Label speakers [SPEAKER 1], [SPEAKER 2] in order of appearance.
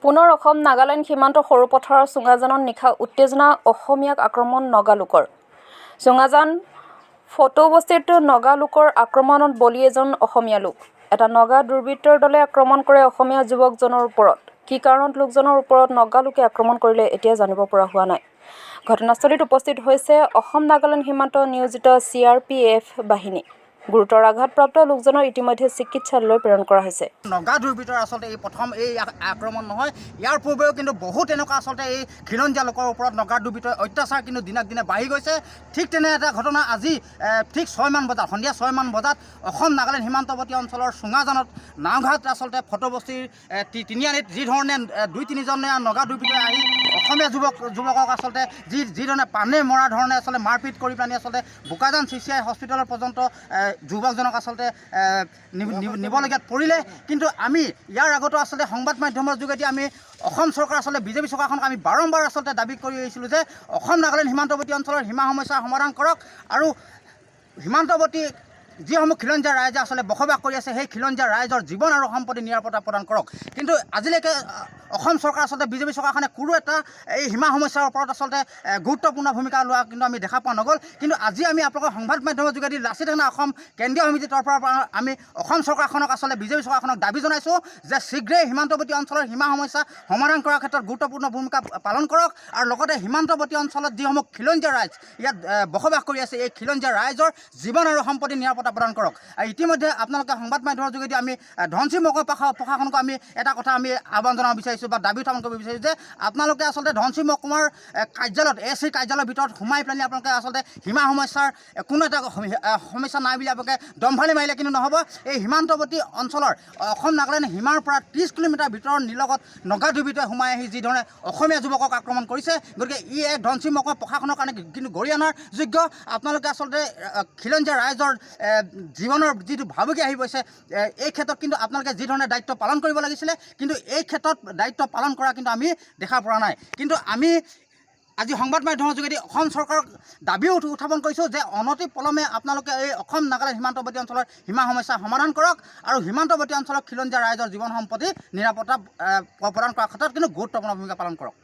[SPEAKER 1] পুনৰ অসম নাগালেণ্ড সীমান্ত সৰুপথাৰৰ চুঙাজানত নিশা উত্তেজনা অসমীয়াক আক্ৰমণ নগালোকৰ চুঙাজান ফটোবস্তিত নগালোকৰ আক্ৰমণত বলি এজন অসমীয়া লোক এটা নগা দুৰ্বৃত্তৰ দলে আক্ৰমণ কৰে অসমীয়া যুৱকজনৰ ওপৰত কি কাৰণত লোকজনৰ ওপৰত নগালোকে আক্ৰমণ কৰিলে এতিয়া জানিব পৰা হোৱা নাই ঘটনাস্থলীত উপস্থিত হৈছে অসম নাগালেণ্ড সীমান্ত নিয়োজিত CRPF বাহিনী গুৰুতৰ আঘাতপ্ৰাপ্ত লোকজনৰ ইতিমধ্যে চিকিৎসালয়লৈ প্ৰেৰণ কৰা হৈছে
[SPEAKER 2] নগা দুৰ্বৃত্তৰ আচলতে এই প্ৰথম এই আক্ৰমণ নহয় ইয়াৰ পূৰ্বেও কিন্তু বহুত এনেকুৱা আচলতে এই খিলঞ্জীয়া লোকৰ ওপৰত নগা দুৰ্বৃত্তৰ অত্যাচাৰ কিন্তু দিনক দিনে বাঢ়ি গৈছে ঠিক তেনে এটা ঘটনা আজি ঠিক 6 মান বজাত সন্ধিয়া 6 মান বজাত অসম নাগালেণ্ড সীমান্তৱৰ্তী অঞ্চলৰ চুঙাজানত নাওঘাট আচলতে ফটোবস্তিৰ তিনিআলিত যি ধৰণে 2-3 জনে নগা দুৰ্বৃত্তই আহি অসমীয়া যুৱকক আচলতে যি ধৰণে পানে মৰা ধৰণে আচলতে মাৰপিট কৰি পেলানি আচলতে বোকাজান CCI হস্পিটেলৰ পৰ্যন্ত যুৱকজনক আচলতে নিবলগীয়াত পৰিলে কিন্তু আমি ইয়াৰ আগতো আচলতে সংবাদ মাধ্যমৰ যোগেদি আমি অসম চৰকাৰ আচলতে বিজেপি চৰকাৰখনক আমি বাৰম্বাৰ আচলতে দাবী কৰি আহিছিলোঁ যে অসম নাগালেণ্ড সীমান্তৱৰ্তী অঞ্চলৰ সীমা সমস্যা সমাধান কৰক আৰু সীমান্তৱৰ্তী যিসমূহ খিলঞ্জীয়া ৰাইজে আচলতে বসবাস কৰি আছে সেই খিলঞ্জীয়া ৰাইজৰ জীৱন আৰু সম্পত্তি নিৰাপত্তা প্ৰদান কৰক কিন্তু আজিলৈকে অসম চৰকাৰ আচলতে বিজেপি চৰকাৰখনে কোনো এটা এই সীমা সমস্যাৰ ওপৰত আচলতে গুৰুত্বপূৰ্ণ ভূমিকা লোৱা কিন্তু আমি দেখা পোৱা নগ'ল কিন্তু আজি আমি আপোনালোকৰ সংবাদ মাধ্যমৰ যোগেদি লাচিত থানা অসম কেন্দ্ৰীয় সমিতিৰ তৰফৰ পৰা আমি অসম চৰকাৰখনক আচলতে বিজেপি চৰকাৰখনক দাবী জনাইছোঁ যে শীঘ্ৰেই সীমান্তৱৰ্তী অঞ্চলৰ সীমা সমস্যা সমাধান কৰাৰ ক্ষেত্ৰত গুৰুত্বপূৰ্ণ ভূমিকা পালন কৰক আৰু লগতে সীমান্তৱৰ্তী অঞ্চলত যিসমূহ খিলঞ্জীয়া ৰাইজ ইয়াত বসবাস কৰি আছে এই খিলঞ্জীয়া ৰাইজৰ জীৱন আৰু সম্পত্তি নিৰাপত্তা প্ৰদান কৰক আৰু ইতিমধ্যে আপোনালোকে সংবাদ মাধ্যমৰ যোগেদি আমি ধনশী মহকুমা প্ৰশাসনক আমি এটা কথা আমি আহ্বান জনাব বিচাৰিছোঁ বা দাবী উত্থাপন কৰিব বিচাৰিছোঁ যে আপোনালোকে আচলতে ধনশী মহকুমাৰ কাৰ্যালয়ত AC কাৰ্যালয়ৰ ভিতৰত সোমাই পেলানি আপোনালোকে আচলতে সীমা সমস্যাৰ কোনো এটা সমস্যা নাই বুলি আপোনালোকে দম্ভালি মাৰিলে কিন্তু নহ'ব এই সীমান্তৱৰ্তী অঞ্চলৰ অসম নাগালেণ্ড সীমাৰ পৰা 30 কিলোমিটাৰ ভিতৰৰ নিলগত নগা দুৰ্বৃত্তই সোমাই আহি যি ধৰণে অসমীয়া যুৱকক আক্ৰমণ কৰিছে গতিকে ই এক ধনশী মহকুমা প্ৰশাসনৰ কাৰণে কিন্তু গৰিহণাৰ যোগ্য আপোনালোকে আচলতে খিলঞ্জীয়া ৰাইজৰ জীৱনৰ যিটো ভাবুকি আহি গৈছে এই ক্ষেত্ৰত কিন্তু আপোনালোকে যি ধৰণে দায়িত্ব পালন কৰিব লাগিছিলে কিন্তু এই ক্ষেত্ৰত দায়িত্ব পালন কৰা কিন্তু আমি দেখা পৰা নাই কিন্তু আমি আজি সংবাদ মাধ্যমৰ যোগেদি অসম চৰকাৰক দাবীও উত্থাপন কৰিছোঁ যে অনতি পলমে আপোনালোকে এই অসম নাগালেণ্ড সীমান্তৱৰ্তী অঞ্চলৰ সীমা সমস্যা সমাধান কৰক আৰু সীমান্তৱৰ্তী অঞ্চলৰ খিলঞ্জীয়া ৰাইজৰ জীৱন সম্পত্তি নিৰাপত্তা প্ৰদান কৰাৰ ক্ষেত্ৰত কিন্তু গুৰুত্বপূৰ্ণ ভূমিকা পালন কৰক